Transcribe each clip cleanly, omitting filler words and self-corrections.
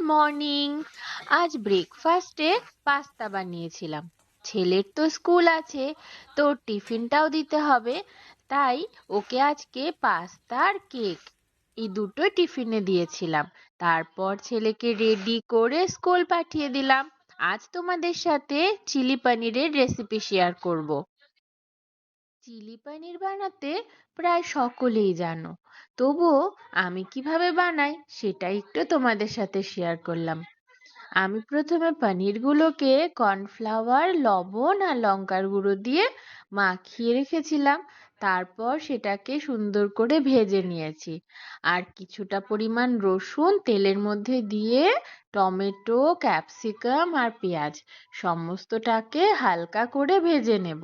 Morning. আজ ব্রেকফাস্টে pasta বানিয়েছিলাম। ছেলের তো স্কুল আছে, তো টিফিনটাও দিতে হবে, তাই ওকে আজকে পাস্তা আর কেক এই দুটোই টিফিনে দিয়েছিলাম। তারপর ছেলেকে রেডি করে স্কুল পাঠিয়ে দিলাম। আজ তোমাদের সাথে চিলি পনিরের রেসিপি শেয়ার করব। চিলি পনির বানাতে প্রায় সকলেই জানো, তবুও আমি কিভাবে বানাই সেটা একটু তোমাদের সাথে শেয়ার করলাম। আমি প্রথমে পনিরগুলোকে কর্নফ্লাওয়ার, লবণ আর লঙ্কার গুঁড়ো দিয়ে মাখিয়ে রেখেছিলাম। তারপর সেটাকে সুন্দর করে ভেজে নিয়েছি। আর কিছুটা পরিমাণ রসুন তেলের মধ্যে দিয়ে টমেটো, ক্যাপসিকাম আর পেঁয়াজ সমস্তটাকে হালকা করে ভেজে নেব।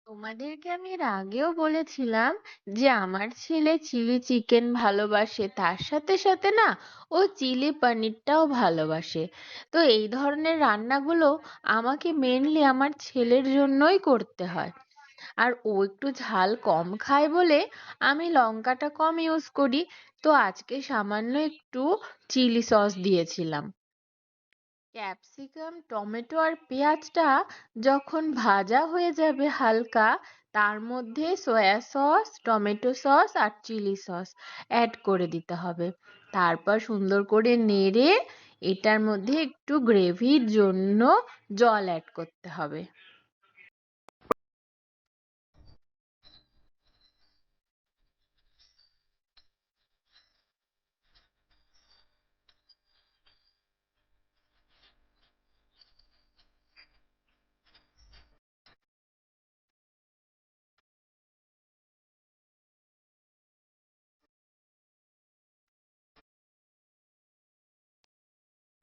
তোমাদেরকে আমি এর আগেও বলেছিলাম যে আমার ছেলে চিলি চিকেন ভালোবাসে, তার সাথে সাথে না ও চিলি পনিরটাও ভালোবাসে। তো এই ধরনের রান্নাগুলো আমাকে মেনলি আমার ছেলের জন্যই করতে হয়। আর ও একটু ঝাল কম খায় বলে আমি লঙ্কাটা কম ইউজ করি। তো আজকে সামান্য একটু চিলি সস দিয়েছিলাম। ক্যাপসিকাম, টমেটো আর পেঁয়াজটা যখন ভাজা হয়ে যাবে হালকা, তার মধ্যে সয়া সস, টমেটো সস আর চিলি সস অ্যাড করে দিতে হবে। তারপর সুন্দর করে নেড়ে এটার মধ্যে একটু গ্রেভির জন্য জল অ্যাড করতে হবে।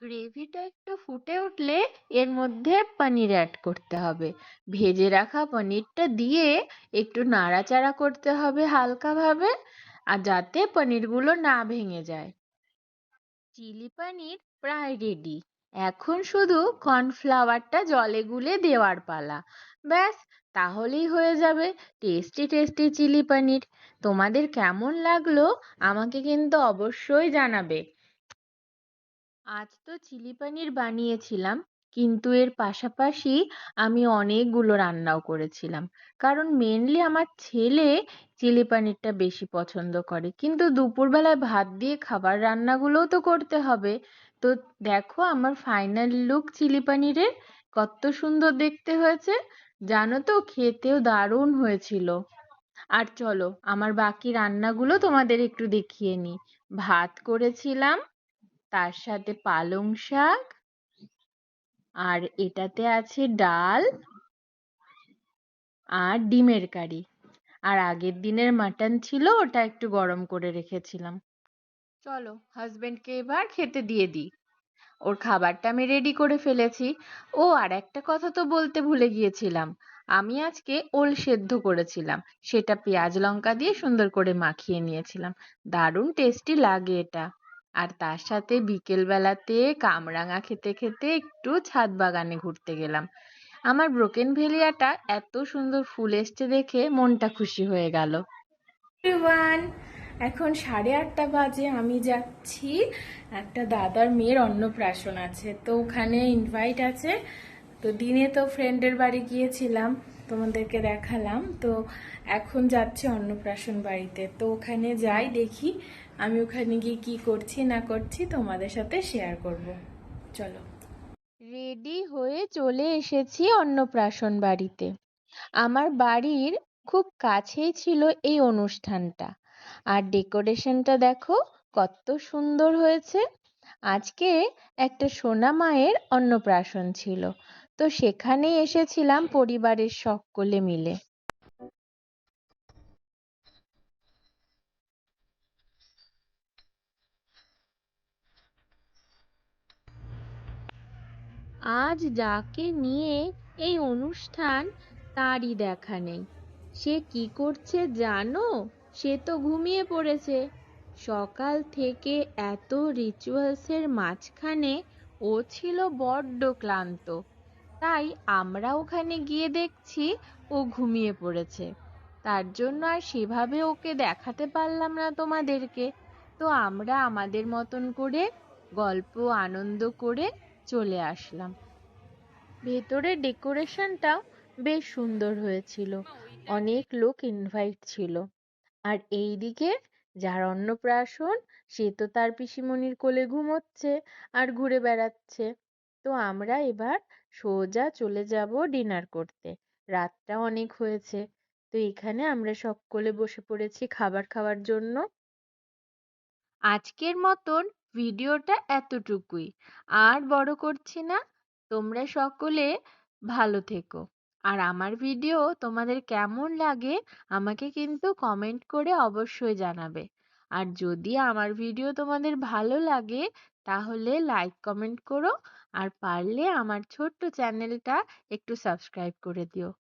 গ্রেভিটা একটু ফুটে উঠলে এর মধ্যে পনির অ্যাড করতে হবে। ভেজে রাখা পনিরটা দিয়ে একটু নাড়াচাড়া করতে হবে হালকাভাবে, আর যাতে পনিরগুলো না ভেঙে যায়। চিলি পনির প্রায় রেডি। এখন শুধু কর্নফ্লাওয়ারটা জলে গুলে দেওয়ার পালা। ব্যাস, তাহলেই হয়ে যাবে টেস্টি টেস্টি চিলি পনির। তোমাদের কেমন লাগলো আমাকে কিন্তু অবশ্যই জানাবে। আজ তো চিলি পনির বানিয়েছিলাম, কিন্তু এর পাশাপাশি আমি অনেকগুলো রান্নাও করেছিলাম। কারণ মেনলি আমার ছেলে চিলি পনিরটা বেশি পছন্দ করে, কিন্তু দুপুরবেলায় ভাত দিয়ে খাবার রান্নাগুলোও তো করতে হবে। তো দেখো আমার ফাইনাল লুক চিলি পনিরের কত সুন্দর দেখতে হয়েছে। জানো তো, খেতেও দারুণ হয়েছিল। আর চলো আমার বাকি রান্নাগুলো তোমাদের একটু দেখিয়ে নিই। ভাত করেছিলাম, তার সাথে পালং শাক, আর এটাতে আছে ডাল আর ডিমের কারি। আর আগের দিনের মাটন ছিল, ওটা একটু গরম করে রেখেছিলাম। চলো হাজবেন্ডকে এবার খেতে দিয়ে দিই। ওর খাবারটা আমি রেডি করে ফেলেছি। ও আর একটা কথা তো বলতে ভুলে গিয়েছিলাম, আমি আজকে ওল সেদ্ধ করেছিলাম। সেটা পেঁয়াজ লঙ্কা দিয়ে সুন্দর করে মাখিয়ে নিয়েছিলাম। দারুণ টেস্টি লাগে এটা। আর তার সাথে বিকেল বেলাতে কামরাঙা খেতে খেতে একটু ছাদ বাগানে ঘুরতে গেলাম। আমার ব্রোকেন ভেলিয়াটা এত সুন্দর ফুল এসছে দেখে মনটা খুশি হয়ে গেল। এভরিওয়ান, এখন 8:30 বাজে। আমি যাচ্ছি, একটা দাদার মেয়ের অন্নপ্রাশন আছে, তো ওখানে ইনভাইট আছে। তো দিনে তো ফ্রেন্ডের বাড়ি গিয়েছিলাম, তোমাদেরকে দেখালাম। তো এখন যাচ্ছি অন্নপ্রাশন বাড়িতে। তো ওখানে যাই, দেখি আমি ওখানে গিয়ে কি করছি না করছি তোমাদের সাথে শেয়ার করব। চলো। রেডি হয়ে চলে এসেছি অন্নপ্রাশন বাড়িতে। আমার বাড়ির খুব কাছেই ছিল এই অনুষ্ঠানটা। আর ডেকোরেশনটা দেখো কত সুন্দর হয়েছে। আজকে একটা সোনা মায়ের অন্নপ্রাশন ছিল, তো সেখানেই এসেছিলাম পরিবারের সকলে মিলে। আজ যাকে নিয়ে এই অনুষ্ঠান তারই দেখা নেই। সে কি করছে জানো? সে তো ঘুমিয়ে পড়েছে। সকাল থেকে এত রিচুয়ালসের মাঝখানে ও ছিল বড্ড ক্লান্ত, তাই আমরা ওখানে গিয়ে দেখছি ও ঘুমিয়ে পড়েছে। তার জন্য আর সেভাবে ওকে দেখাতে পারলাম না তোমাদেরকে। তো আমরা আমাদের মতন করে গল্প আনন্দ করে চলে আসলাম। ভেতরের ডেকোরেশনটাও বেশ সুন্দর হয়েছিল, অনেক লোক ইনভাইট ছিল। আর এইদিকে যার অন্নপ্রাশন সে তো তার পিসিমণির কোলে ঘুমোচ্ছে আর ঘুরে বেড়াচ্ছে। তো আমরা এবার সোজা চলে যাব ডিনার করতে, রাতটা অনেক হয়েছে। তো এখানে আমরা সকলে বসে পড়েছি খাবার খাওয়ার জন্য। আজকের মতন ভিডিওটা এতটুকুই, আর বড় করছি না। তোমরা সকলে ভালো থেকো, আর আমার ভিডিও তোমাদের কেমন লাগে আমাকে কিন্তু কমেন্ট করে অবশ্যই জানাবে। আর যদি আমার ভিডিও তোমাদের ভালো লাগে তাহলে লাইক কমেন্ট করো, আর পারলে আমার ছোট্ট চ্যানেলটা একটু সাবস্ক্রাইব করে দিও।